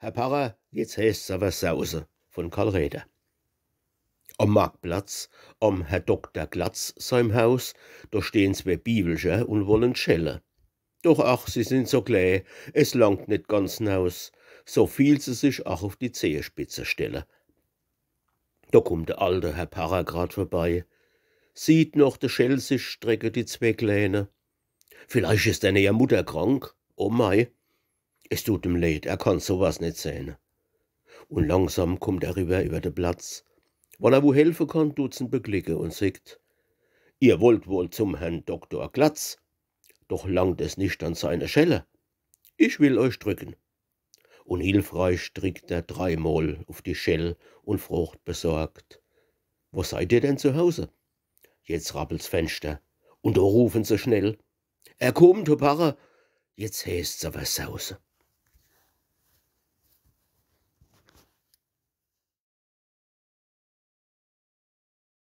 Herr Pfarrer, jetzt heißt's aber Sause von Karl Räder. Am Marktplatz, am Herr Doktor Glatz seinem Haus, da stehen zwei Bibelscher und wollen schelle. Doch ach, sie sind so klei, es langt nicht ganz naus, so viel sie sich auch auf die Zehenspitze stelle. Da kommt der alte Herr Pfarrer grad vorbei, sieht noch de Schell sich strecke die zwei Kleine. Vielleicht ist deine ja Mutter krank, oh mei. Es tut ihm leid, er kann sowas nicht sehen. Und langsam kommt er rüber über den Platz. Wann er wo helfen kann, tut's ihn beklicken und sagt, ihr wollt wohl zum Herrn Doktor Glatz, doch langt es nicht an seine Schelle. Ich will euch drücken. Und hilfreich drückt er dreimal auf die Schell und fragt besorgt, wo seid ihr denn zu Hause? Jetzt rappelt's Fenster und da rufen sie schnell, er kommt, Herr Pfarrer, jetzt heißt's aber Sause.